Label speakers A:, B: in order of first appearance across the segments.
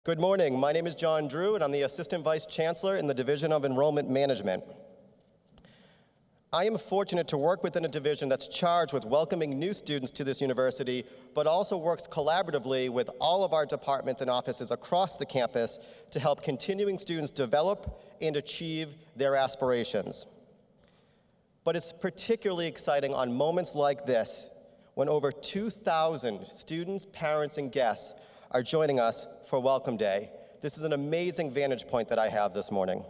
A: Good morning. My name is John Drew, and I'm the Assistant Vice Chancellor in the Division of Enrollment Management. I am fortunate to work within a division that's charged with welcoming new students to this university, but also works collaboratively with all of our departments and offices across the campus to help continuing students develop and achieve their aspirations. But it's particularly exciting on moments like this, when over 2,000 students, parents, and guests are joining us for Welcome Day. This is an amazing vantage point that I have this morning.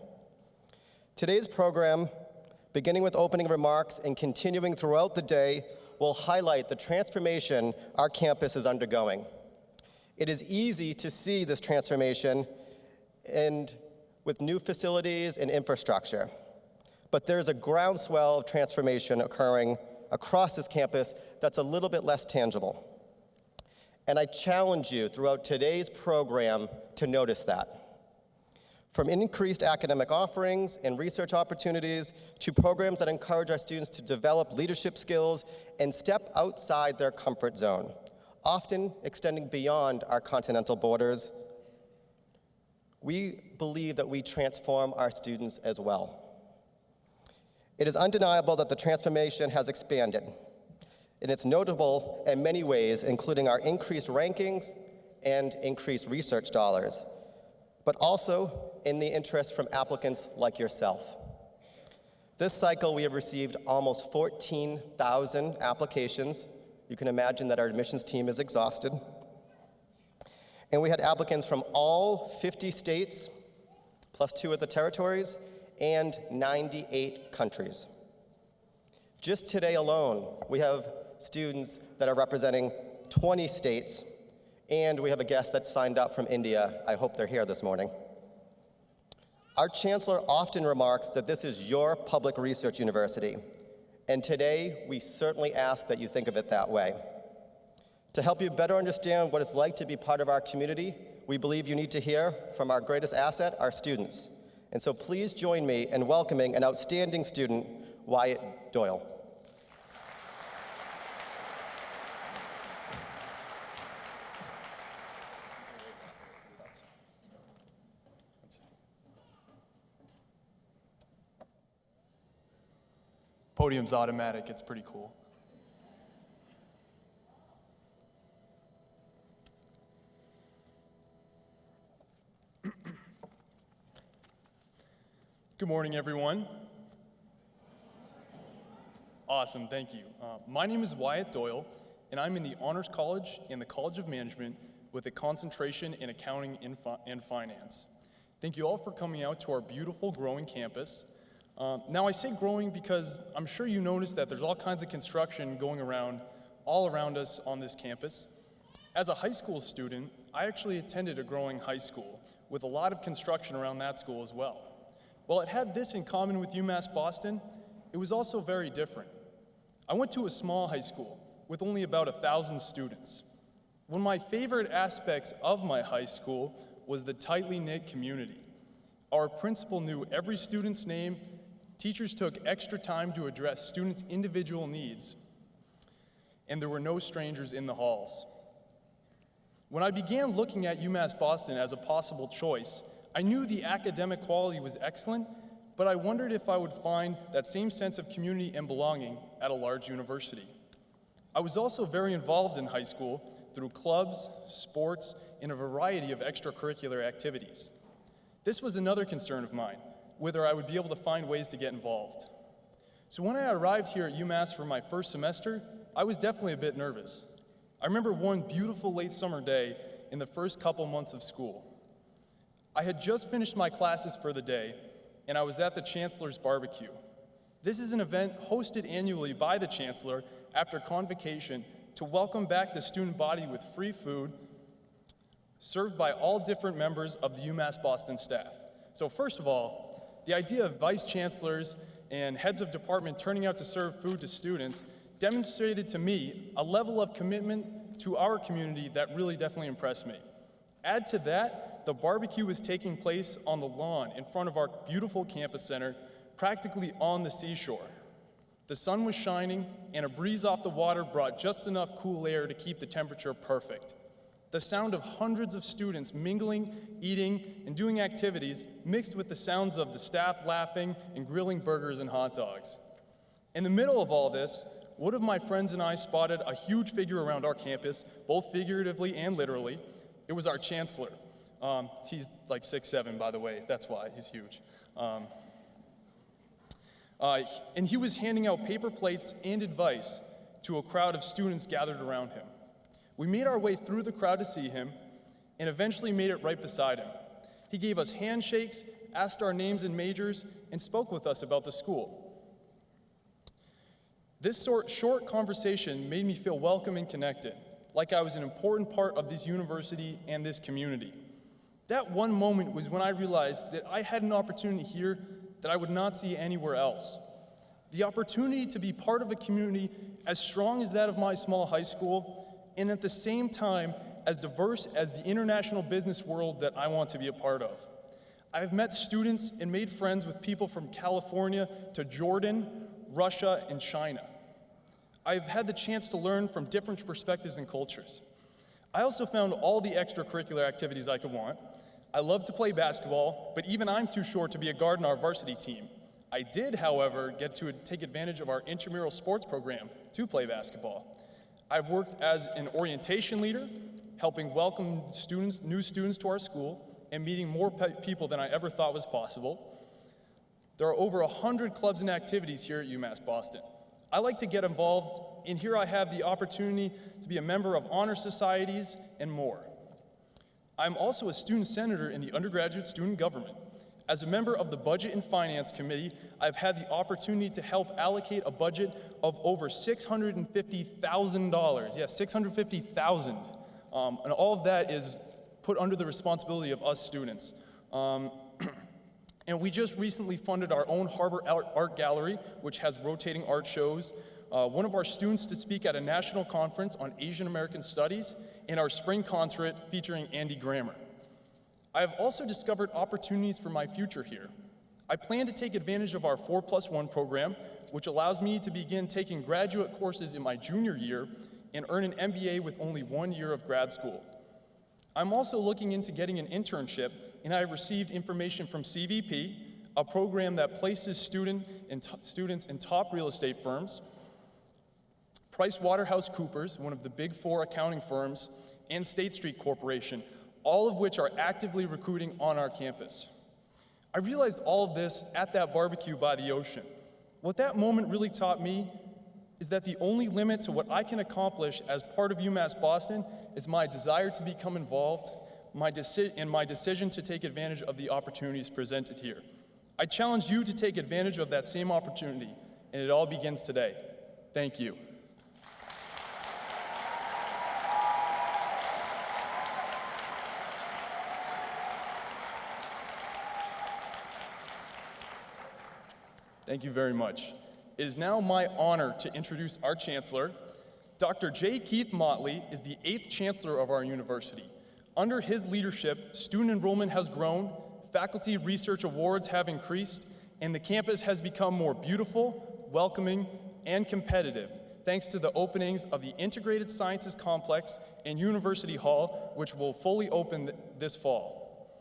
A: Today's program, beginning with opening remarks and continuing throughout the day, will highlight the transformation our campus is undergoing. It is easy to see this transformation with new facilities and infrastructure, but there's a groundswell of transformation occurring across this campus that's a little bit less tangible. And I challenge you throughout today's program to notice that. From increased academic offerings and research opportunities to programs that encourage our students to develop leadership skills and step outside their comfort zone, often extending beyond our continental borders, we believe that we transform our students as well. It is undeniable that the transformation has expanded, and it's notable in many ways, including our increased rankings and increased research dollars, but also in the interest from applicants like yourself. This cycle, we have received almost 14,000 applications. You can imagine that our admissions team is exhausted. And we had applicants from all 50 states, plus 2 of the territories, and 98 countries. Just today alone, we have students that are representing 20 states, and we have a guest that's signed up from India. I hope they're here this morning. Our chancellor often remarks that this is your public research university, and today we certainly ask that you think of it that way. To help you better understand what it's like to be part of our community, we believe you need to hear from our greatest asset, our students. And so please join me in welcoming an outstanding student, Wyatt Doyle.
B: Podium's automatic, it's pretty cool. Good morning, everyone. Awesome, thank you. My name is Wyatt Doyle, and I'm in the Honors College in the College of Management with a concentration in accounting and finance. Thank you all for coming out to our beautiful, growing campus. Now I say growing because I'm sure you noticed that there's all kinds of construction going around, all around us on this campus. As a high school student, I actually attended a growing high school with a lot of construction around that school as well. While it had this in common with UMass Boston, it was also very different. I went to a small high school with only about 1,000 students. One of my favorite aspects of my high school was the tightly knit community. Our principal knew every student's name. Teachers took extra time to address students' individual needs, and there were no strangers in the halls. When I began looking at UMass Boston as a possible choice, I knew the academic quality was excellent, but I wondered if I would find that same sense of community and belonging at a large university. I was also very involved in high school through clubs, sports, and a variety of extracurricular activities. This was another concern of mine, whether I would be able to find ways to get involved. So when I arrived here at UMass for my first semester, I was definitely a bit nervous. I remember one beautiful late summer day in the first couple months of school. I had just finished my classes for the day, and I was at the Chancellor's Barbecue. This is an event hosted annually by the Chancellor after convocation to welcome back the student body with free food served by all different members of the UMass Boston staff. So first of all, the idea of vice chancellors and heads of department turning out to serve food to students demonstrated to me a level of commitment to our community that really definitely impressed me. Add to that, the barbecue was taking place on the lawn in front of our beautiful campus center, practically on the seashore. The sun was shining, and a breeze off the water brought just enough cool air to keep the temperature perfect. The sound of hundreds of students mingling, eating, and doing activities mixed with the sounds of the staff laughing and grilling burgers and hot dogs. In the middle of all this, one of my friends and I spotted a huge figure around our campus, both figuratively and literally. It was our chancellor. He's like 6'7", by the way, that's why he's huge. And he was handing out paper plates and advice to a crowd of students gathered around him. We made our way through the crowd to see him and eventually made it right beside him. He gave us handshakes, asked our names and majors, and spoke with us about the school. This short conversation made me feel welcome and connected, like I was an important part of this university and this community. That one moment was when I realized that I had an opportunity here that I would not see anywhere else. The opportunity to be part of a community as strong as that of my small high school, and at the same time as diverse as the international business world that I want to be a part of. I have met students and made friends with people from California to Jordan, Russia, and China. I've had the chance to learn from different perspectives and cultures. I also found all the extracurricular activities I could want. I love to play basketball, but even I'm too short to be a guard in our varsity team. I did, however, get to take advantage of our intramural sports program to play basketball. I've worked as an orientation leader, helping welcome new students to our school, and meeting more people than I ever thought was possible. There are over 100 clubs and activities here at UMass Boston. I like to get involved, and here I have the opportunity to be a member of honor societies and more. I'm also a student senator in the undergraduate student government. As a member of the Budget and Finance Committee, I've had the opportunity to help allocate a budget of over $650,000. Yes, $650,000. And all of that is put under the responsibility of us students. And we just recently funded our own Harbor Art Gallery, which has rotating art shows. One of our students to speak at a national conference on Asian American Studies, and our spring concert featuring Andy Grammer. I have also discovered opportunities for my future here. I plan to take advantage of our 4+1 program, which allows me to begin taking graduate courses in my junior year and earn an MBA with only 1 year of grad school. I'm also looking into getting an internship, and I have received information from CVP, a program that places students in top real estate firms, PricewaterhouseCoopers, one of the big 4 accounting firms, and State Street Corporation, all of which are actively recruiting on our campus. I realized all of this at that barbecue by the ocean. What that moment really taught me is that the only limit to what I can accomplish as part of UMass Boston is my desire to become involved, and my decision to take advantage of the opportunities presented here. I challenge you to take advantage of that same opportunity, and it all begins today. Thank you. Thank you very much. It is now my honor to introduce our Chancellor. Dr. J. Keith Motley is the 8th Chancellor of our university. Under his leadership, student enrollment has grown, faculty research awards have increased, and the campus has become more beautiful, welcoming, and competitive, thanks to the openings of the Integrated Sciences Complex and University Hall, which will fully open this fall.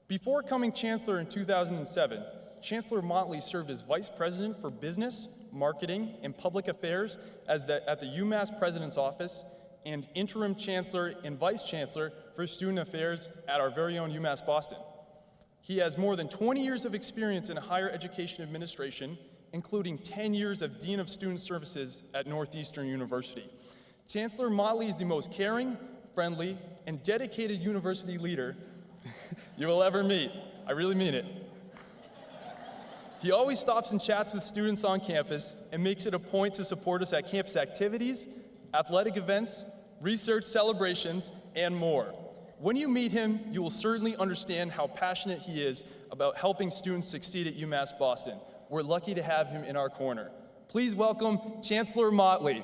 B: Before coming Chancellor in 2007, Chancellor Motley served as Vice President for Business, Marketing, and Public Affairs at the UMass President's Office, and Interim Chancellor and Vice Chancellor for Student Affairs at our very own UMass Boston. He has more than 20 years of experience in higher education administration, including 10 years of Dean of Student Services at Northeastern University. Chancellor Motley is the most caring, friendly, and dedicated university leader you will ever meet. I really mean it. He always stops and chats with students on campus and makes it a point to support us at campus activities, athletic events, research celebrations, and more. When you meet him, you will certainly understand how passionate he is about helping students succeed at UMass Boston. We're lucky to have him in our corner. Please welcome Chancellor Motley.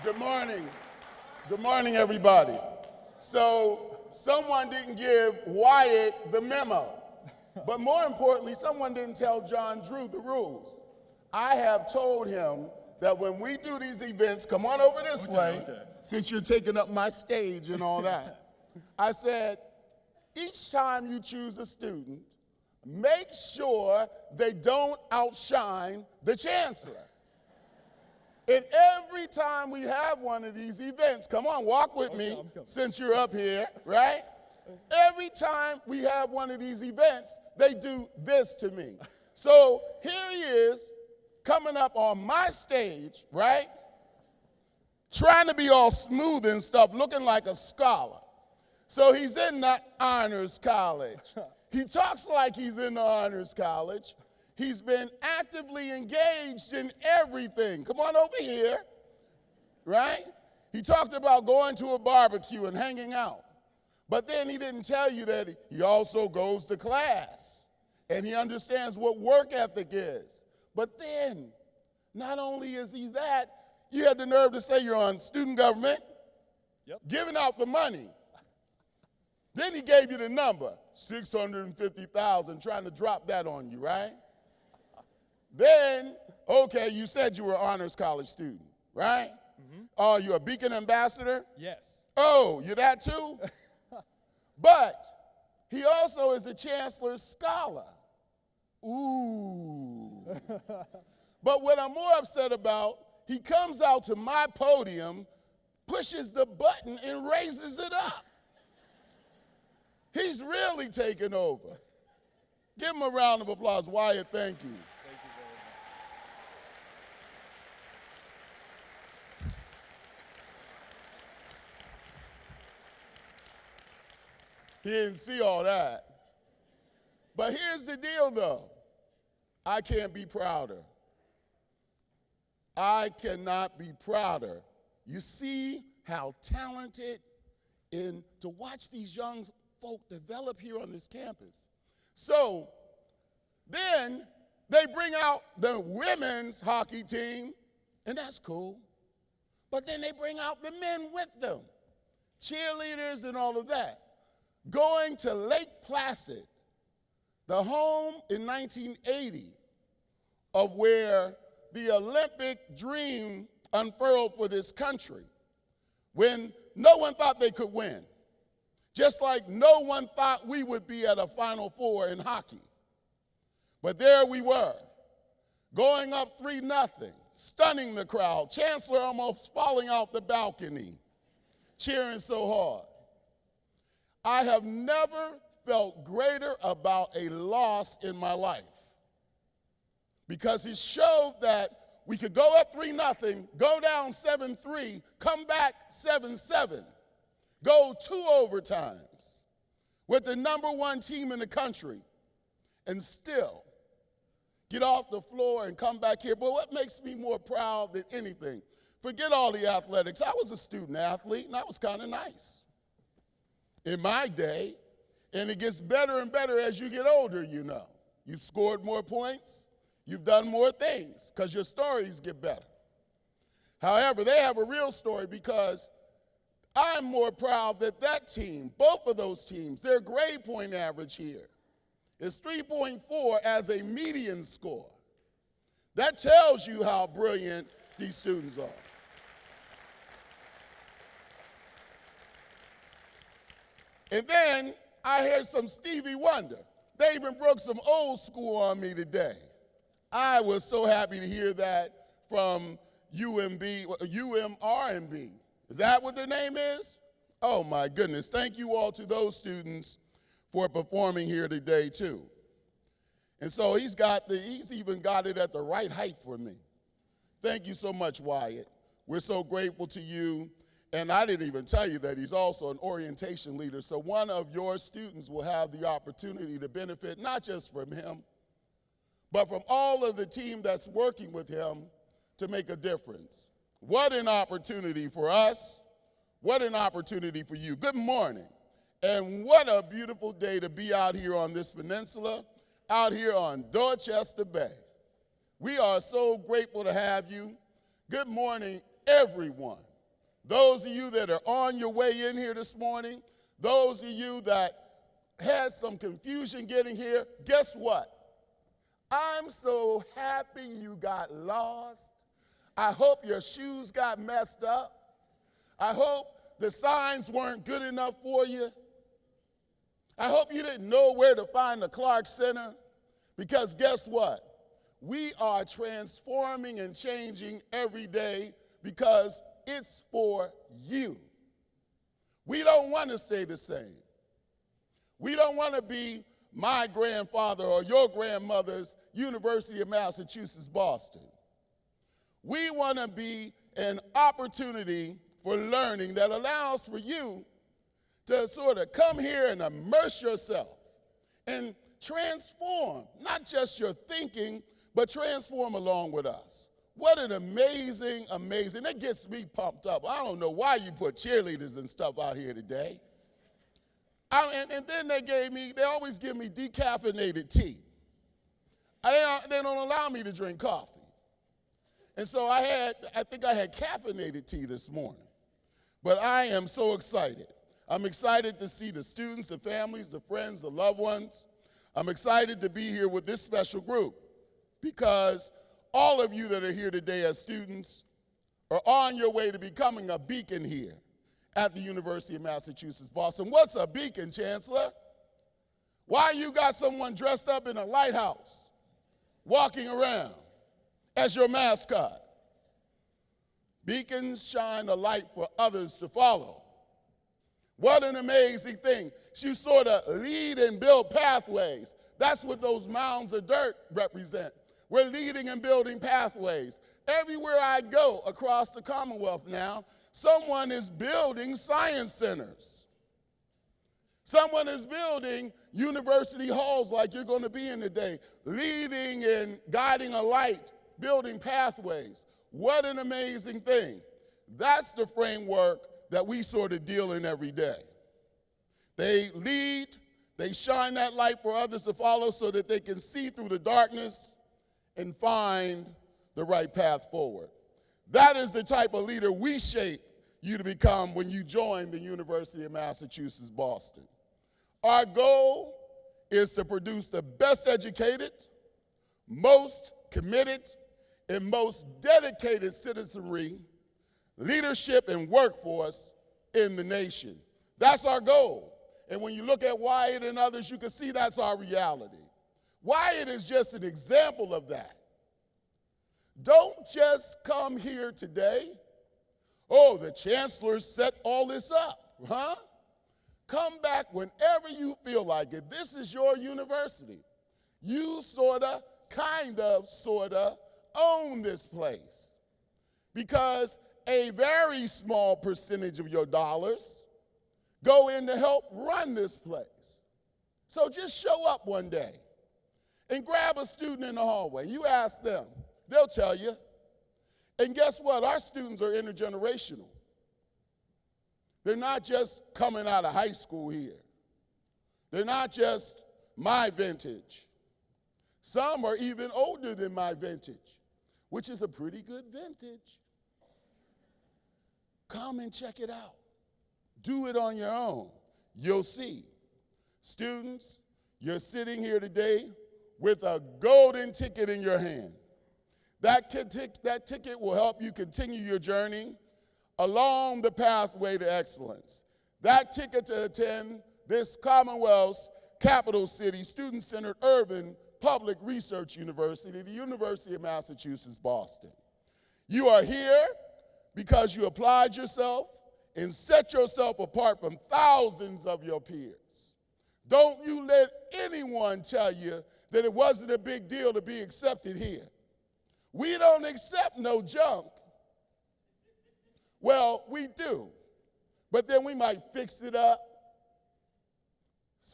C: Good morning. Good morning, everybody. So, someone didn't give Wyatt the memo, but more importantly, someone didn't tell John Drew the rules. I have told him that when we do these events, come on over this way,
B: okay.
C: since you're taking up my stage and all that. I said, each time you choose a student, make sure they don't outshine the chancellor. And every time we have one of these events, come on, walk with me since you're up here, right? Every time we have one of these events, they do this to me. So here he is coming up on my stage, right? Trying to be all smooth and stuff, looking like a scholar. So he's in the honors college. He talks like he's in the honors college. He's been actively engaged in everything. Come on over here, right? He talked about going to a barbecue and hanging out. But then he didn't tell you that he also goes to class and he understands what work ethic is. But then, not only is he that, you had the nerve to say you're on student government, giving out the money. Then he gave you the number, $650,000, trying to drop that on you, right? Then, okay, you said you were an honors college student, right? Oh, you're a Beacon ambassador?
B: Yes.
C: Oh, you're that too? But he also is a chancellor's scholar. Ooh. But what I'm more upset about, he comes out to my podium, pushes the button, and raises it up. He's really taken over. Give him a round of applause. Wyatt, thank you.
B: Thank you very much.
C: He didn't see all that. But here's the deal, though. I can't be prouder. I cannot be prouder. You see how talented and to watch these young folk develop here on this campus. So then they bring out the women's hockey team, and that's cool. But then they bring out the men with them, cheerleaders and all of that. Going to Lake Placid, the home in 1980 of where the Olympic dream unfurled for this country, when no one thought they could win. Just like no one thought we would be at a Final Four in hockey. But there we were, going up 3-0, stunning the crowd, Chancellor almost falling out the balcony, cheering so hard. I have never felt greater about a loss in my life because it showed that we could go up 3-0, go down 7-3, come back 7-7. Go 2 overtimes with the #1 team in the country and still get off the floor and come back here. But what makes me more proud than anything, forget all the athletics. I was a student athlete, and that was kind of nice in my day. And it gets better and better as you get older, you know. You've scored more points. You've done more things because your stories get better. However, they have a real story because I'm more proud that that team, both of those teams, their grade point average here is 3.4 as a median score. That tells you how brilliant these students are. And then I heard some Stevie Wonder. They even broke some old school on me today. I was so happy to hear that from UMR&B. Is that what their name is? Oh my goodness. Thank you all to those students for performing here today too. And so he's even got it at the right height for me. Thank you so much, Wyatt. We're so grateful to you. And I didn't even tell you that he's also an orientation leader. So one of your students will have the opportunity to benefit not just from him, but from all of the team that's working with him to make a difference. What an opportunity for us. What an opportunity for you. Good morning. And what a beautiful day to be out here on this peninsula, out here on Dorchester Bay. We are so grateful to have you. Good morning, everyone. Those of you that are on your way in here this morning, those of you that had some confusion getting here, guess what? I'm so happy you got lost. I hope your shoes got messed up. I hope the signs weren't good enough for you. I hope you didn't know where to find the Clark Center, because guess what? We are transforming and changing every day because it's for you. We don't want to stay the same. We don't want to be my grandfather or your grandmother's University of Massachusetts, Boston. We want to be an opportunity for learning that allows for you to sort of come here and immerse yourself and transform, not just your thinking, but transform along with us. What an amazing, that gets me pumped up. I don't know why you put cheerleaders and stuff out here today. And then they always give me decaffeinated tea. They don't allow me to drink coffee. And so I think I had caffeinated tea this morning. But I am so excited. I'm excited to see the students, the families, the friends, the loved ones. I'm excited to be here with this special group because all of you that are here today as students are on your way to becoming a beacon here at the University of Massachusetts, Boston. What's a beacon, Chancellor? Why you got someone dressed up in a lighthouse walking around as your mascot? Beacons shine a light for others to follow. What an amazing thing. You sort of lead and build pathways. That's what those mounds of dirt represent. We're leading and building pathways. Everywhere I go across the Commonwealth now, someone is building science centers. Someone is building university halls like you're going to be in today, leading and guiding a light, building pathways. What an amazing thing. That's the framework that we sort of deal in every day. They lead, they shine that light for others to follow so that they can see through the darkness and find the right path forward. That is the type of leader we shape you to become when you join the University of Massachusetts, Boston. Our goal is to produce the best educated, most committed, and most dedicated citizenry, leadership, and workforce in the nation. That's our goal. And when you look at Wyatt and others, you can see that's our reality. Wyatt is just an example of that. Don't just come here today. Oh, the chancellor set all this up, huh? Come back whenever you feel like it. This is your university. You sorta, sorta own this place because a very small percentage of your dollars go in to help run this place. So just show up one day and grab a student in the hallway. You ask them, they'll tell you. And guess what? Our students are intergenerational. They're not just coming out of high school here. They're not just my vintage. Some are even older than my vintage, which is a pretty good vintage. Come and check it out. Do it on your own. You'll see. Students, you're sitting here today with a golden ticket in your hand. That ticket will help you continue your journey along the pathway to excellence. That ticket to attend this Commonwealth's capital city, student-centered urban public research university, the University of Massachusetts, Boston. You are here because you applied yourself and set yourself apart from thousands of your peers. Don't you let anyone tell you that it wasn't a big deal to be accepted here. We don't accept no junk. Well, we do, but then we might fix it up,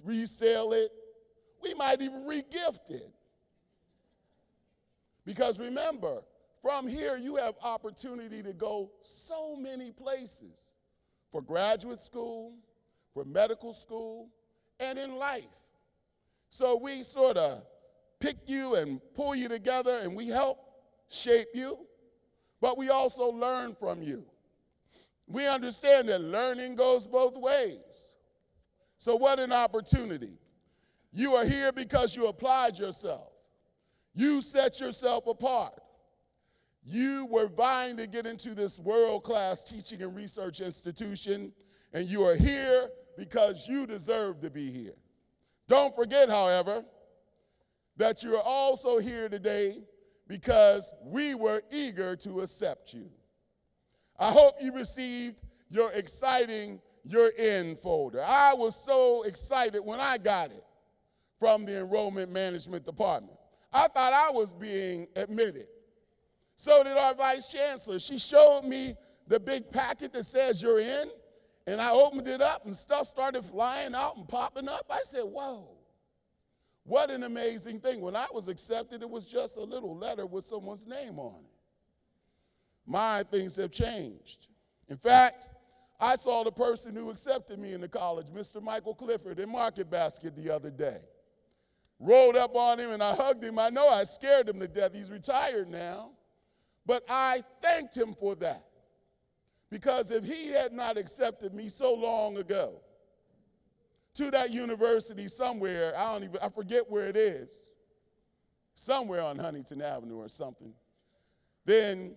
C: resell it. We might even re-gift it. Because remember, from here you have opportunity to go so many places for graduate school, for medical school, and in life. So we sort of pick you and pull you together and we help shape you, but we also learn from you. We understand that learning goes both ways. So what an opportunity. You are here because you applied yourself. You set yourself apart. You were vying to get into this world-class teaching and research institution, and you are here because you deserve to be here. Don't forget, however, that you are also here today because we were eager to accept you. I hope you received your exciting You're In folder. I was so excited when I got it from the Enrollment Management Department. I thought I was being admitted. So did our vice chancellor. She showed me the big packet that says You're In, and I opened it up and stuff started flying out and popping up. I said, whoa, what an amazing thing. When I was accepted, it was just a little letter with someone's name on it. My things have changed. In fact, I saw the person who accepted me in the college, Mr. Michael Clifford, in Market Basket the other day. Rolled up on him and I hugged him. I know I scared him to death. He's retired now. But I thanked him for that. Because if he had not accepted me so long ago to that university somewhere, I forget where it is, somewhere on Huntington Avenue or something, then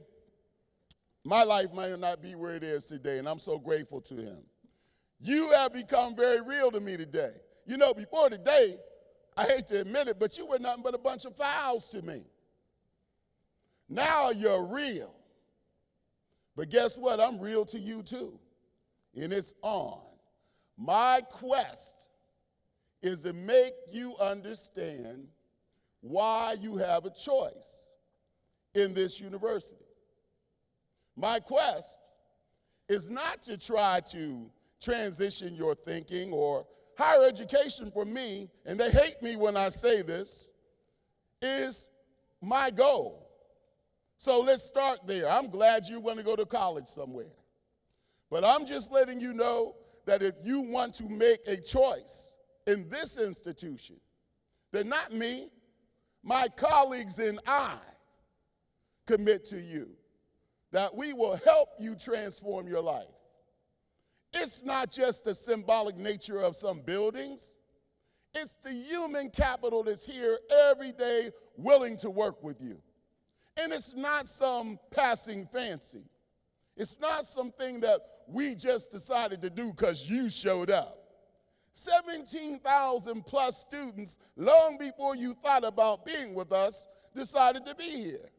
C: my life might not be where it is today, and I'm so grateful to him. You have become very real to me today. You know, before today, I hate to admit it, but you were nothing but a bunch of fouls to me. Now you're real. But guess what? I'm real to you too. And it's on. My quest is to make you understand why you have a choice in this university. My quest is not to try to transition your thinking or higher education for me, and they hate me when I say this, is my goal. So let's start there. I'm glad you want to go to college somewhere. But I'm just letting you know that if you want to make a choice in this institution, then not me, my colleagues and I commit to you that we will help you transform your life. It's not just the symbolic nature of some buildings. It's the human capital that's here every day willing to work with you. And it's not some passing fancy. It's not something that we just decided to do because you showed up. 17,000 plus students, long before you thought about being with us, decided to be here.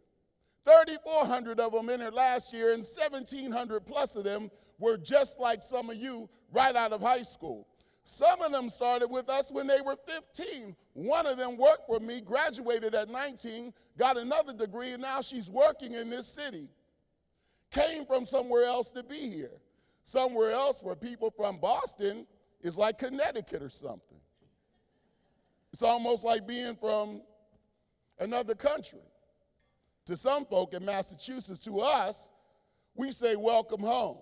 C: 3,400 of them entered last year, and 1,700 plus of them were just like some of you right out of high school. Some of them started with us when they were 15. One of them worked for me, graduated at 19, got another degree, and now she's working in this city. Came from somewhere else to be here. Somewhere else for people from Boston is like Connecticut or something. It's almost like being from another country. To some folk in Massachusetts, to us, we say welcome home.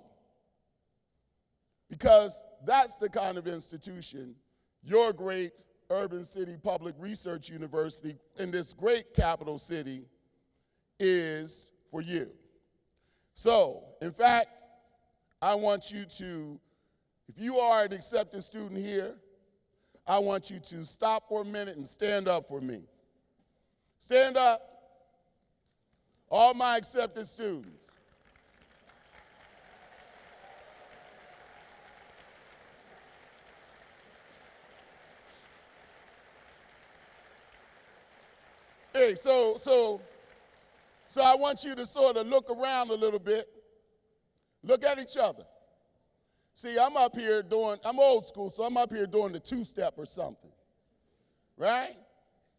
C: Because that's the kind of institution your great urban city public research university in this great capital city is for you. So, in fact, I want you to, if you are an accepted student here, I want you to stop for a minute and stand up for me. Stand up. All my accepted students. Hey, so I want you to sort of look around a little bit. Look at each other. See, I'm up here I'm old school, so I'm up here doing the two-step or something, right?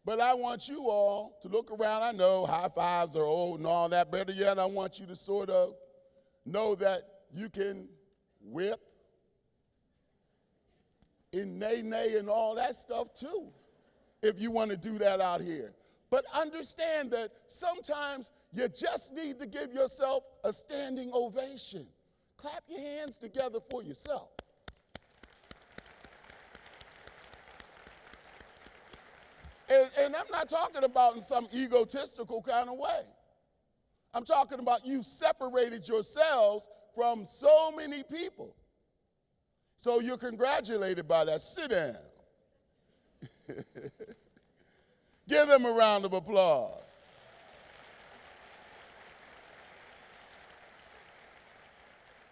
C: But I want you all to look around. I know high fives are old and all that. Better yet, I want you to sort of know that you can whip and nay and all that stuff too, if you want to do that out here. But understand that sometimes you just need to give yourself a standing ovation. Clap your hands together for yourself. And I'm not talking about in some egotistical kind of way. I'm talking about you've separated yourselves from so many people. So you're congratulated by that. Sit down. Give them a round of applause.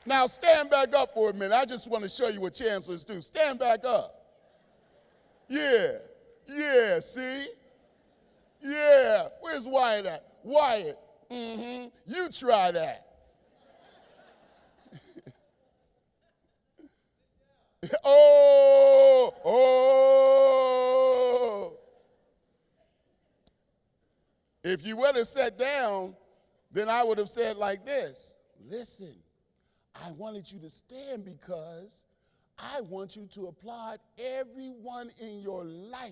C: Now stand back up for a minute. I just want to show you what chancellors do. Stand back up. Yeah, see? Yeah, where's Wyatt at? Wyatt, you try that. Oh. If you would have sat down, then I would have said like this, listen, I wanted you to stand because I want you to applaud everyone in your life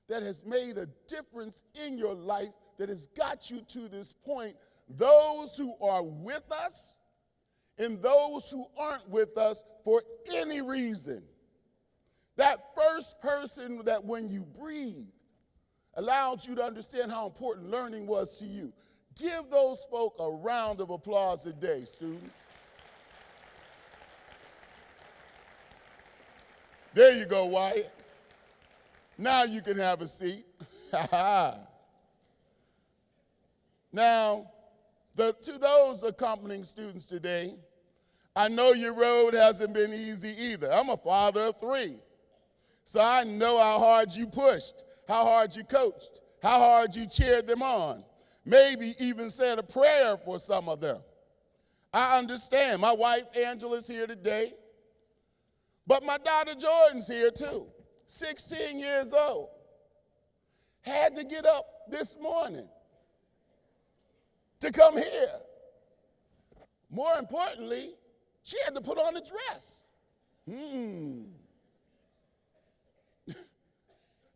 C: that has made a difference in your life, that has got you to this point, those who are with us and those who aren't with us for any reason. That first person that when you breathe allowed you to understand how important learning was to you. Give those folk a round of applause today, students. There you go, Wyatt. Now you can have a seat. Now, to those accompanying students today, I know your road hasn't been easy either. I'm a father of 3. So I know how hard you pushed, how hard you coached, how hard you cheered them on, maybe even said a prayer for some of them. I understand. My wife, Angela's here today, but my daughter, Jordan's here too, 16 years old. Had to get up this morning to come here. More importantly, she had to put on a dress.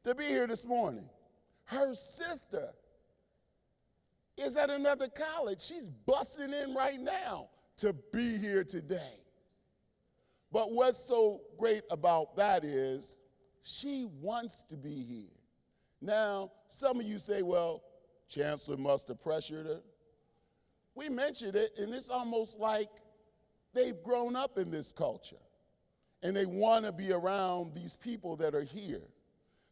C: To be here this morning. Her sister is at another college. She's busting in right now to be here today. But what's so great about that is she wants to be here. Now, some of you say, well, Chancellor must have pressured her. We mentioned it, and it's almost like they've grown up in this culture, and they want to be around these people that are here.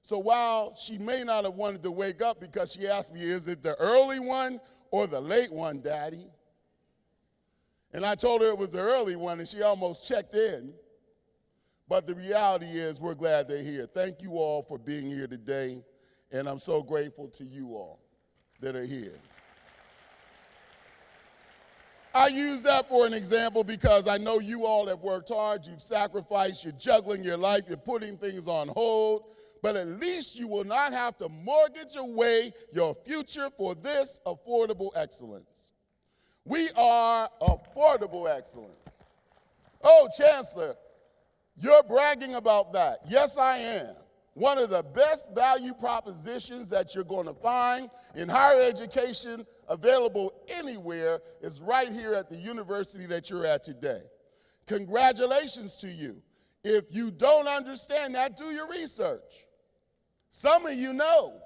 C: So while she may not have wanted to wake up because she asked me, is it the early one or the late one, Daddy? And I told her it was the early one, and she almost checked in. But the reality is we're glad they're here. Thank you all for being here today, and I'm so grateful to you all that are here. I use that for an example because I know you all have worked hard, you've sacrificed, you're juggling your life, you're putting things on hold, but at least you will not have to mortgage away your future for this affordable excellence. We are affordable excellence. Oh, Chancellor, you're bragging about that. Yes, I am. One of the best value propositions that you're going to find in higher education available anywhere is right here at the university that you're at today. Congratulations to you. If you don't understand that, do your research. Some of you know.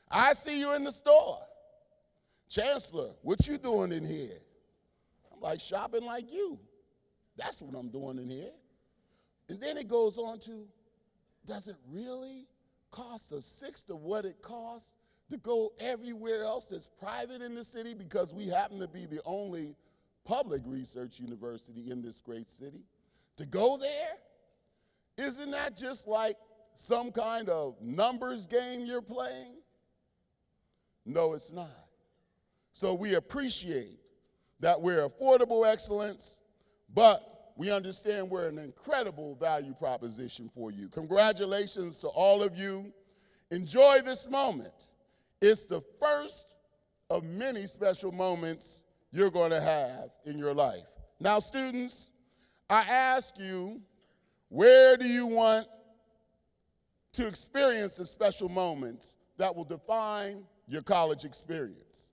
C: I see you in the store. Chancellor, what you doing in here? I'm like, shopping like you. That's what I'm doing in here. And then it goes on to, does it really cost a sixth of what it costs to go everywhere else that's private in the city because we happen to be the only public research university in this great city? To go there? Isn't that just like some kind of numbers game you're playing? No, it's not. So we appreciate that we're affordable excellence, but we understand we're an incredible value proposition for you. Congratulations to all of you. Enjoy this moment. It's the first of many special moments you're going to have in your life. Now, students, I ask you, where do you want to experience the special moments that will define your college experience?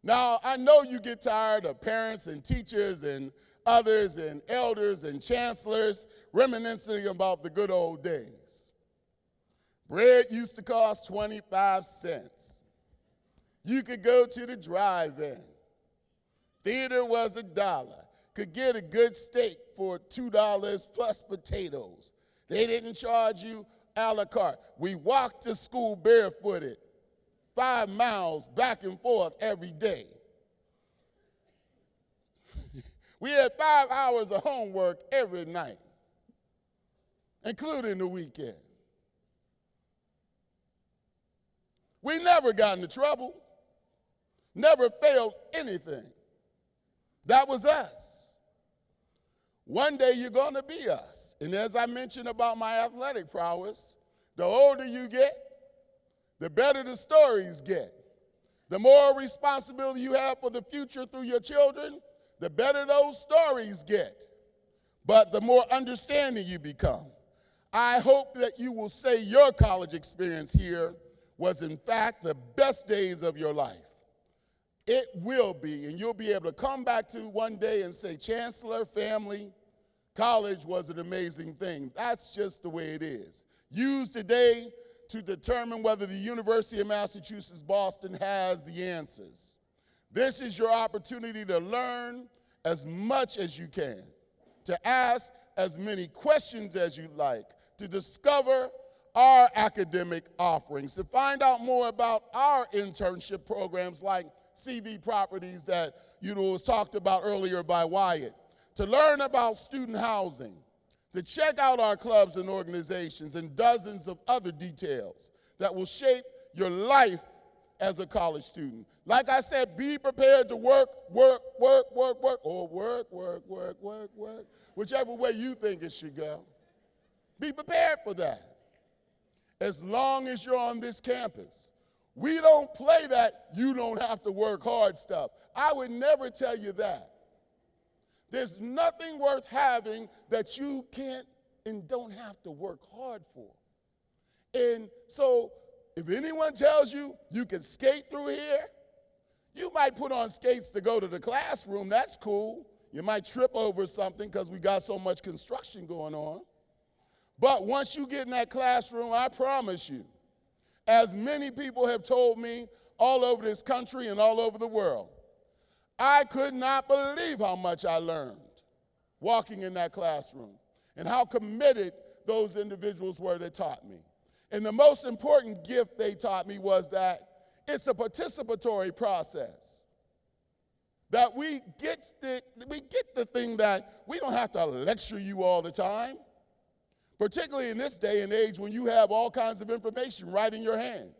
C: Now, I know you get tired of parents and teachers and others and elders and chancellors reminiscing about the good old days. Bread used to cost 25 cents. You could go to the drive-in. Theater was $1. Could get a good steak for $2 plus potatoes. They didn't charge you a la carte. We walked to school barefooted, 5 miles back and forth every day. We had 5 hours of homework every night, including the weekend. We never got into trouble, never failed anything. That was us. One day you're going to be us. And as I mentioned about my athletic prowess, the older you get, the better the stories get. The more responsibility you have for the future through your children, the better those stories get. But the more understanding you become. I hope that you will say your college experience here was in fact the best days of your life. It will be, and you'll be able to come back to one day and say, Chancellor, family, college was an amazing thing. That's just the way it is. Use today to determine whether the University of Massachusetts Boston has the answers. This is your opportunity to learn as much as you can, to ask as many questions as you like, to discover our academic offerings, to find out more about our internship programs like CV Properties that was talked about earlier by Wyatt, to learn about student housing, to check out our clubs and organizations and dozens of other details that will shape your life as a college student. Like I said, be prepared to work, or work, whichever way you think it should go. Be prepared for that. As long as you're on this campus, we don't play that you don't have to work hard stuff. I would never tell you that. There's nothing worth having that you can't and don't have to work hard for. And so if anyone tells you you can skate through here, you might put on skates to go to the classroom. That's cool. You might trip over something because we got so much construction going on. But once you get in that classroom, I promise you, as many people have told me all over this country and all over the world, I could not believe how much I learned walking in that classroom and how committed those individuals were that taught me. And the most important gift they taught me was that it's a participatory process. That we get the thing that we don't have to lecture you all the time, particularly in this day and age when you have all kinds of information right in your hand.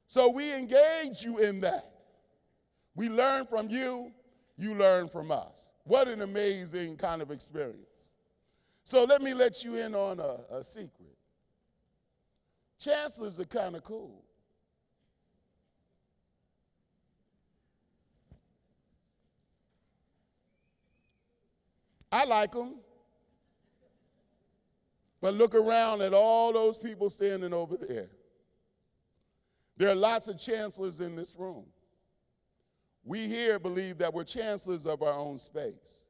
C: So we engage you in that. We learn from you, you learn from us. What an amazing kind of experience. So let me let you in on a secret. Chancellors are kind of cool. I like them. But look around at all those people standing over there. There are lots of chancellors in this room. We here believe that we're chancellors of our own space.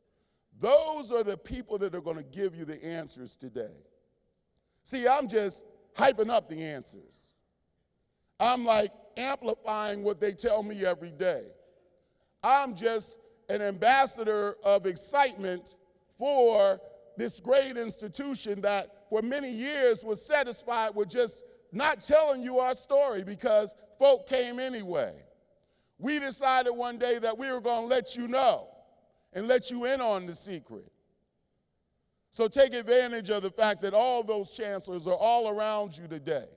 C: Those are the people that are going to give you the answers today. See, I'm just hyping up the answers. I'm like amplifying what they tell me every day. I'm just an ambassador of excitement for this great institution that for many years was satisfied with just not telling you our story because folk came anyway. We decided one day that we were going to let you know and let you in on the secret. So take advantage of the fact that all those chancellors are all around you today,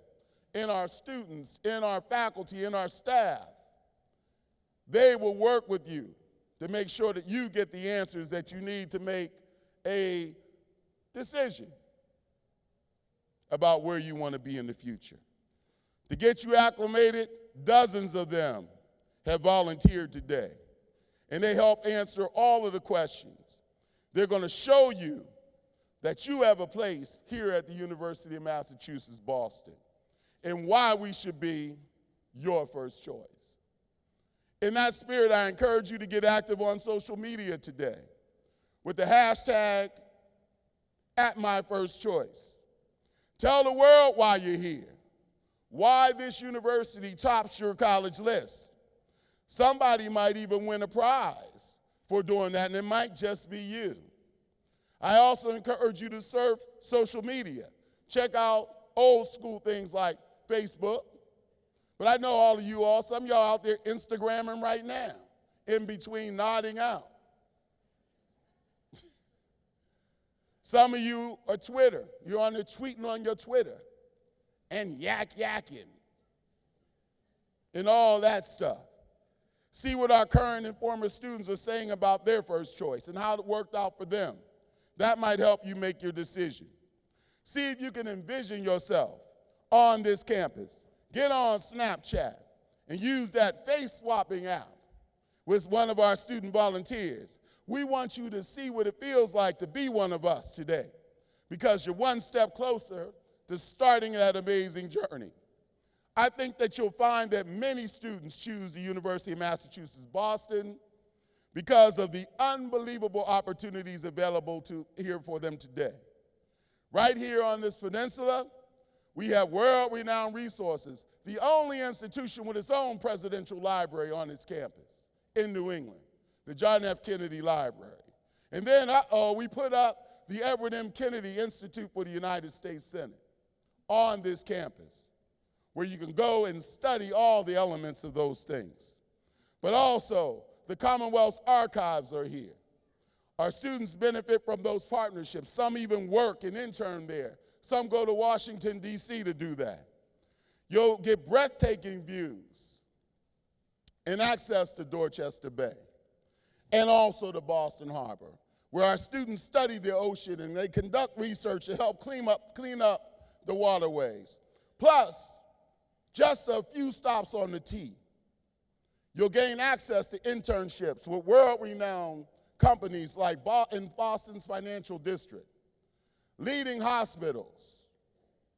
C: in our students, in our faculty, in our staff. They will work with you to make sure that you get the answers that you need to make a decision about where you want to be in the future. To get you acclimated, dozens of them have volunteered today, and they help answer all of the questions. They're going to show you that you have a place here at the University of Massachusetts, Boston, and why we should be your first choice. In that spirit, I encourage you to get active on social media today with the hashtag @MyFirstChoice. Tell the world why you're here, why this university tops your college list. Somebody might even win a prize for doing that, and it might just be you. I also encourage you to surf social media Check out old school things like Facebook. But I know all of you all, some of y'all out there Instagramming right now, in between nodding out. Some of you are Twitter. You're on there tweeting on your Twitter and yakking and all that stuff. See what our current and former students are saying about their first choice and how it worked out for them. That might help you make your decision. See if you can envision yourself on this campus. Get on Snapchat and use that face swapping app with one of our student volunteers. We want you to see what it feels like to be one of us today, because you're one step closer to starting that amazing journey. I think that you'll find that many students choose the University of Massachusetts Boston because of the unbelievable opportunities available here for them today. Right here on this peninsula, we have world-renowned resources, the only institution with its own presidential library on its campus in New England, the John F. Kennedy Library. And then, we put up the Edward M. Kennedy Institute for the United States Senate on this campus, where you can go and study all the elements of those things. But also, the Commonwealth's archives are here. Our students benefit from those partnerships. Some even work and intern there. Some go to Washington, D.C. to do that. You'll get breathtaking views and access to Dorchester Bay and also to Boston Harbor, where our students study the ocean and they conduct research to help clean up the waterways. Plus, just a few stops on the T, you'll gain access to internships with world-renowned companies like in Boston's financial district, leading hospitals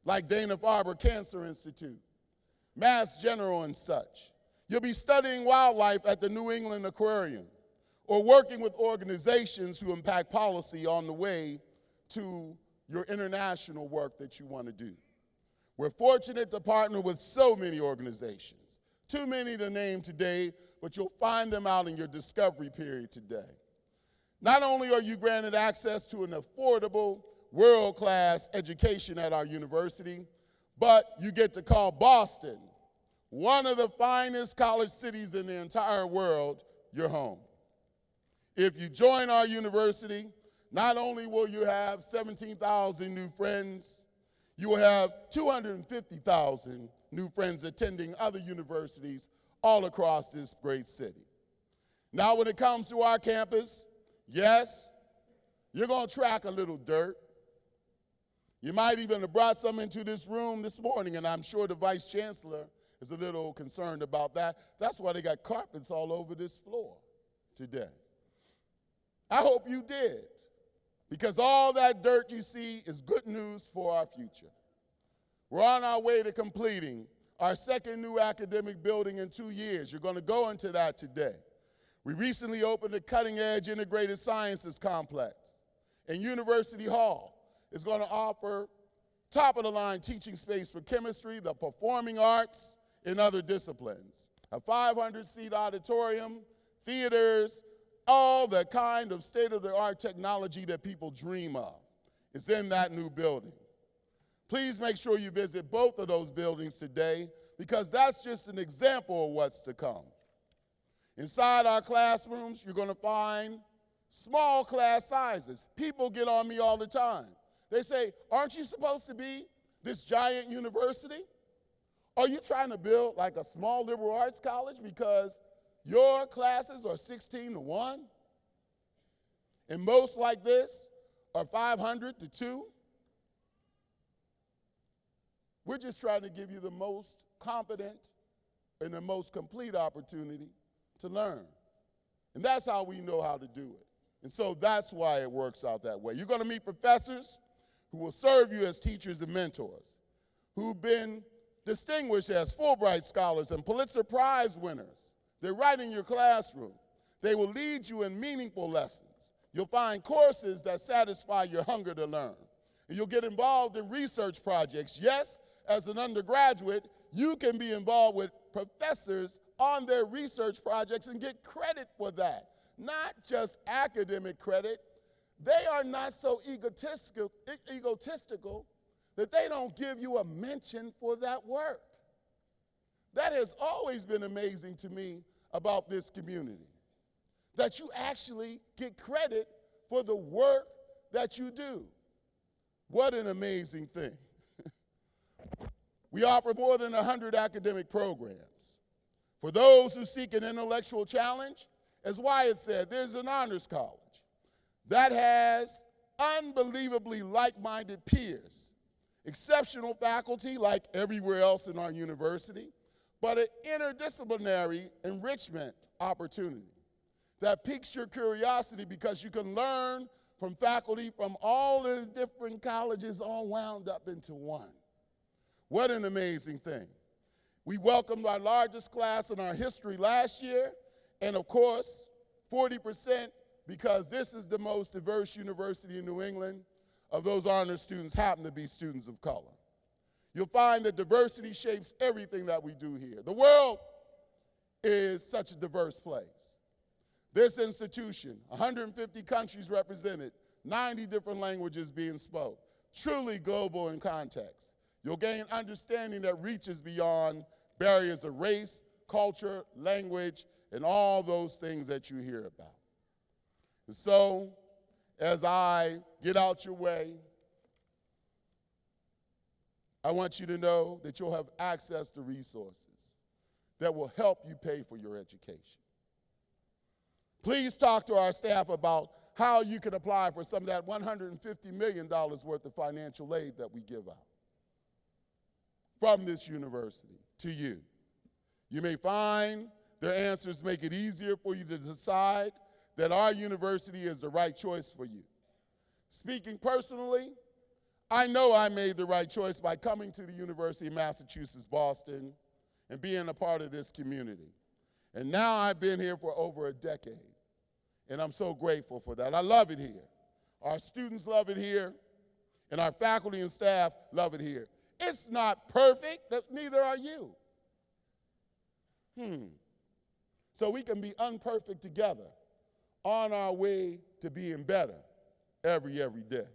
C: like Dana-Farber Cancer Institute, Mass General and such. You'll be studying wildlife at the New England Aquarium or working with organizations who impact policy on the way to your international work that you want to do. We're fortunate to partner with so many organizations, too many to name today, but you'll find them out in your discovery period today. Not only are you granted access to an affordable, world-class education at our university, but you get to call Boston, one of the finest college cities in the entire world, your home. If you join our university, not only will you have 17,000 new friends, you will have 250,000 new friends attending other universities all across this great city. Now, when it comes to our campus, yes, you're going to track a little dirt. You might even have brought some into this room this morning, and I'm sure the Vice Chancellor is a little concerned about that. That's why they got carpets all over this floor today. I hope you did, because all that dirt you see is good news for our future. We're on our way to completing our second new academic building in 2 years. You're going to go into that today. We recently opened a cutting-edge integrated sciences complex, and University Hall is going to offer top-of-the-line teaching space for chemistry, the performing arts, and other disciplines. A 500-seat auditorium, theaters, all the kind of state-of-the-art technology that people dream of is in that new building. Please make sure you visit both of those buildings today, because that's just an example of what's to come. Inside our classrooms, you're going to find small class sizes. People get on me all the time. They say, aren't you supposed to be this giant university? Are you trying to build like a small liberal arts college because your classes are 16-1? And most like this are 500-2? We're just trying to give you the most competent and the most complete opportunity to learn. And that's how we know how to do it. And so that's why it works out that way. You're going to meet professors who will serve you as teachers and mentors, who've been distinguished as Fulbright scholars and Pulitzer Prize winners. They're right in your classroom. They will lead you in meaningful lessons. You'll find courses that satisfy your hunger to learn. And you'll get involved in research projects. Yes, as an undergraduate, you can be involved with professors on their research projects and get credit for that. Not just academic credit. They are not so egotistical that they don't give you a mention for that work. That has always been amazing to me about this community, that you actually get credit for the work that you do. What an amazing thing. We offer more than 100 academic programs. For those who seek an intellectual challenge, as Wyatt said, there's an honors college that has unbelievably like-minded peers, exceptional faculty like everywhere else in our university, but an interdisciplinary enrichment opportunity that piques your curiosity because you can learn from faculty from all the different colleges all wound up into one. What an amazing thing. We welcomed our largest class in our history last year, and of course, 40%, because this is the most diverse university in New England, of those honors students happen to be students of color. You'll find that diversity shapes everything that we do here. The world is such a diverse place. This institution, 150 countries represented, 90 different languages being spoke, truly global in context. You'll gain understanding that reaches beyond barriers of race, culture, language, and all those things that you hear about. And so, as I get out your way, I want you to know that you'll have access to resources that will help you pay for your education. Please talk to our staff about how you can apply for some of that $150 million worth of financial aid that we give out from this university to you. You may find their answers make it easier for you to decide that our university is the right choice for you. Speaking personally, I know I made the right choice by coming to the University of Massachusetts, Boston, and being a part of this community. And now I've been here for over a decade, and I'm so grateful for that. I love it here. Our students love it here, and our faculty and staff love it here. It's not perfect, but neither are you. So we can be unperfect together on our way to being better every day.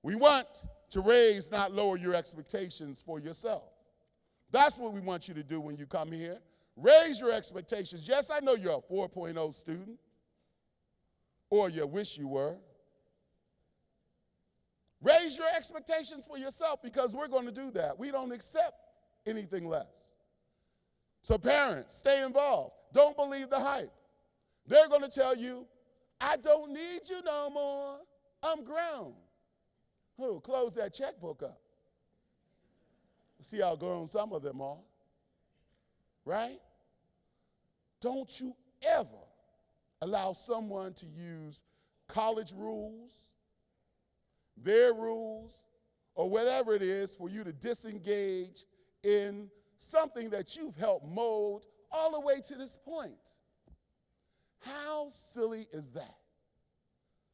C: We want to raise, not lower your expectations for yourself. That's what we want you to do when you come here. Raise your expectations. Yes, I know you're a 4.0 student, or you wish you were. Raise your expectations for yourself because we're going to do that. We don't accept anything less. So parents, stay involved. Don't believe the hype. They're going to tell you, I don't need you no more. I'm grown. Who? Close that checkbook up. See how grown some of them are, right? Don't you ever allow someone to use college rules, their rules, or whatever it is for you to disengage in something that you've helped mold all the way to this point. How silly is that?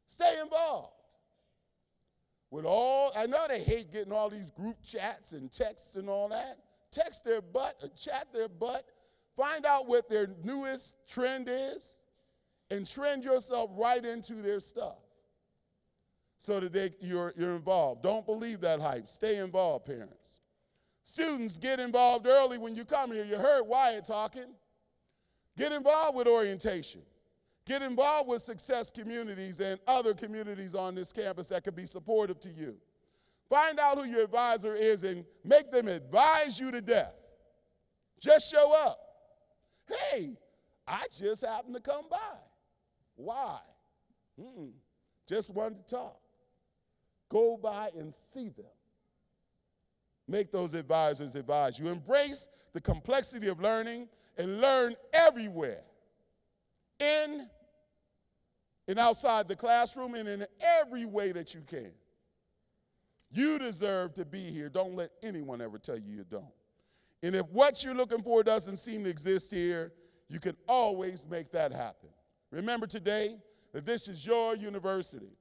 C: Stay involved. I know they hate getting all these group chats and texts and all that. Text their butt or chat their butt. Find out what their newest trend is and trend yourself right into their stuff so that you're involved. Don't believe that hype. Stay involved, parents. Students, get involved early when you come here. You heard Wyatt talking. Get involved with orientation. Get involved with success communities and other communities on this campus that could be supportive to you. Find out who your advisor is and make them advise you to death. Just show up. Hey, I just happened to come by. Why? Just wanted to talk. Go by and see them. Make those advisors advise you. Embrace the complexity of learning and learn everywhere. In and outside the classroom and in every way that you can. You deserve to be here. Don't let anyone ever tell you you don't. And if what you're looking for doesn't seem to exist here, you can always make that happen. Remember today that this is your university.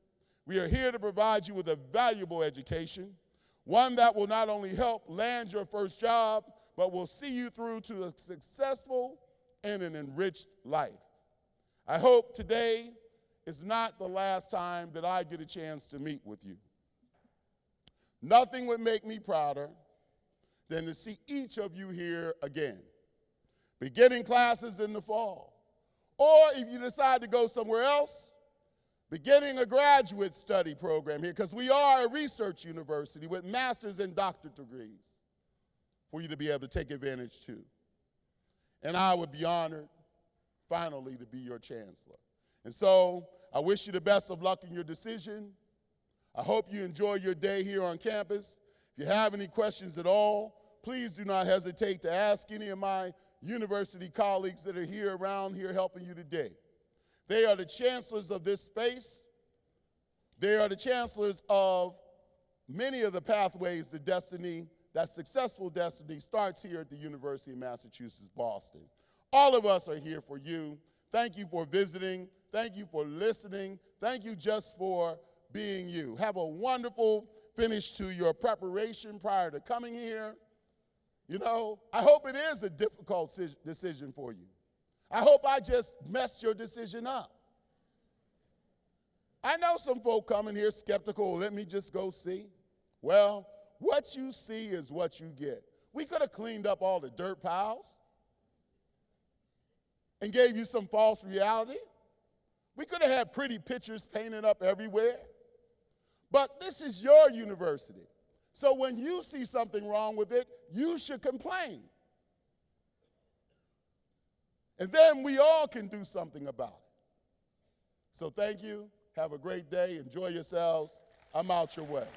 C: We are here to provide you with a valuable education, one that will not only help land your first job, but will see you through to a successful and an enriched life. I hope today is not the last time that I get a chance to meet with you. Nothing would make me prouder than to see each of you here again, beginning classes in the fall. Or if you decide to go somewhere else, beginning a graduate study program here, because we are a research university with master's and doctorate degrees for you to be able to take advantage to. And I would be honored, finally, to be your chancellor. And so I wish you the best of luck in your decision. I hope you enjoy your day here on campus. If you have any questions at all, please do not hesitate to ask any of my university colleagues that are here around here helping you today. They are the chancellors of this space. They are the chancellors of many of the pathways to destiny. That successful destiny starts here at the University of Massachusetts, Boston. All of us are here for you. Thank you for visiting. Thank you for listening. Thank you just for being you. Have a wonderful finish to your preparation prior to coming here. You know, I hope it is a difficult decision for you. I hope I just messed your decision up. I know some folk coming here skeptical, let me just go see. Well, what you see is what you get. We could have cleaned up all the dirt piles and gave you some false reality. We could have had pretty pictures painted up everywhere. But this is your university. So when you see something wrong with it, you should complain. And then we all can do something about it. So thank you. Have a great day. Enjoy yourselves. I'm out your way.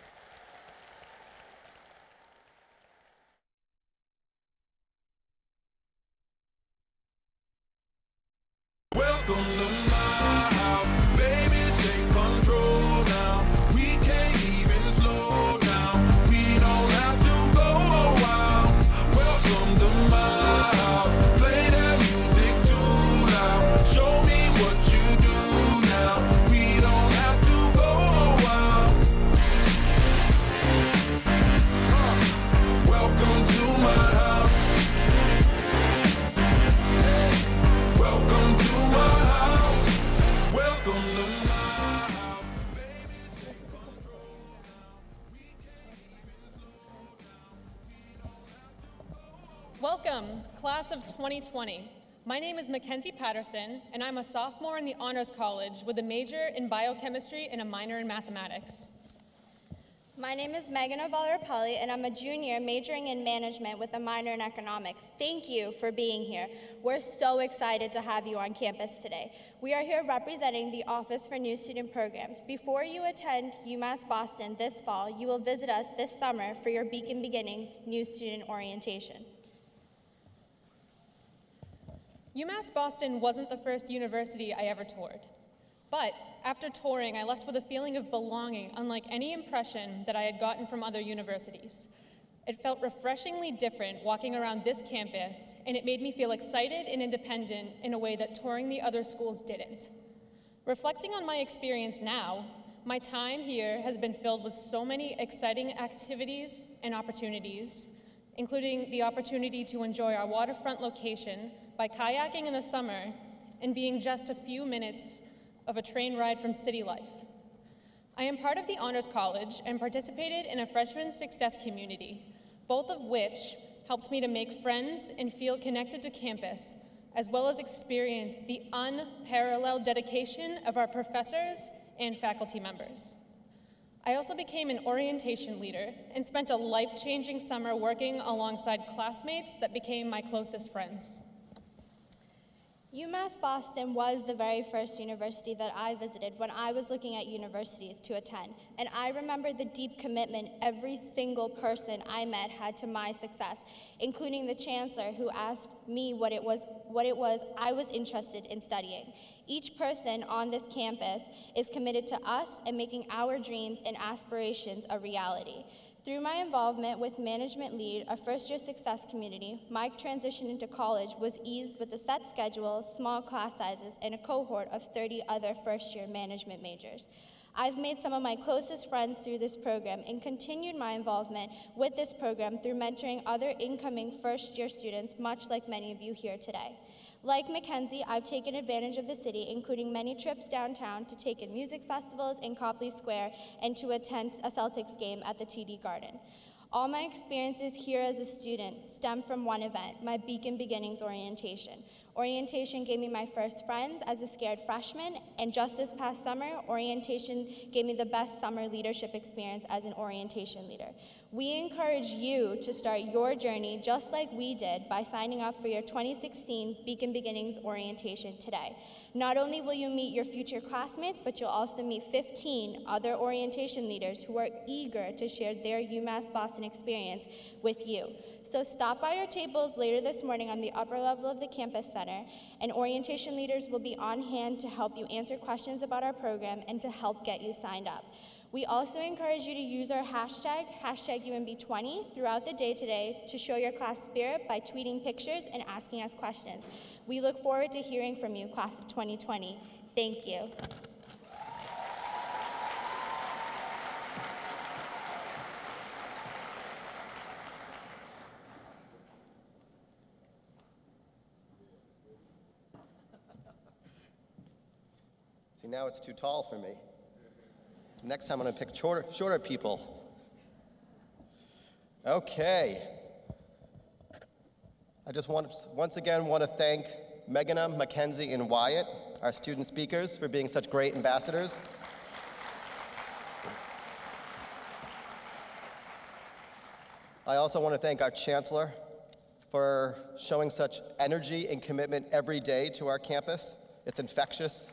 D: Welcome to my house, baby, take control now. We can't even slow down. We don't have to go a while. Welcome to my house, play that music too loud. Show me what you do now. We don't have to go a while. Welcome to my house. Welcome to my house. Welcome to my house. Baby, take control now. We can't even slow down.
E: Welcome, class of 2020. My name is Mackenzie Patterson, and I'm a sophomore in the Honors College with a major in biochemistry and a minor in mathematics.
F: My name is Megan Ovalarapalli, and I'm a junior majoring in management with a minor in economics. Thank you for being here. We're so excited to have you on campus today. We are here representing the Office for New Student Programs. Before you attend UMass Boston this fall, you will visit us this summer for your Beacon Beginnings New Student Orientation.
E: UMass Boston wasn't the first university I ever toured. But after touring, I left with a feeling of belonging unlike any impression that I had gotten from other universities. It felt refreshingly different walking around this campus, and it made me feel excited and independent in a way that touring the other schools didn't. Reflecting on my experience now, my time here has been filled with so many exciting activities and opportunities, including the opportunity to enjoy our waterfront location by kayaking in the summer and being just a few minutes of a train ride from city life. I am part of the Honors College and participated in a freshman success community, both of which helped me to make friends and feel connected to campus, as well as experience the unparalleled dedication of our professors and faculty members. I also became an orientation leader and spent a life-changing summer working alongside classmates that became my closest friends.
F: UMass Boston was the very first university that I visited when I was looking at universities to attend, and I remember the deep commitment every single person I met had to my success, including the chancellor who asked me what it was I was interested in studying. Each person on this campus is committed to us and making our dreams and aspirations a reality. Through my involvement with Management Lead, a first-year success community, my transition into college was eased with a set schedule, small class sizes, and a cohort of 30 other first-year management majors. I've made some of my closest friends through this program and continued my involvement with this program through mentoring other incoming first-year students, much like many of you here today. Like Mackenzie, I've taken advantage of the city, including many trips downtown to take in music festivals in Copley Square and to attend a Celtics game at the TD Garden. All my experiences here as a student stem from one event, my Beacon Beginnings orientation. Orientation gave me my first friends as a scared freshman, and just this past summer, orientation gave me the best summer leadership experience as an orientation leader. We encourage you to start your journey just like we did by signing up for your 2016 Beacon Beginnings orientation today. Not only will you meet your future classmates, but you'll also meet 15 other orientation leaders who are eager to share their UMass Boston experience with you. So stop by our tables later this morning on the upper level of the campus center, and orientation leaders will be on hand to help you answer questions about our program and to help get you signed up. We also encourage you to use our hashtag UMB20 throughout the day today to show your class spirit by tweeting pictures and asking us questions. We look forward to hearing from you, class of 2020. Thank you.
A: See, now it's too tall for me. Next time I'm going to pick shorter people. Okay. I just once again want to thank Meghana, Mackenzie, and Wyatt, our student speakers, for being such great ambassadors. I also want to thank our chancellor for showing such energy and commitment every day to our campus. It's infectious.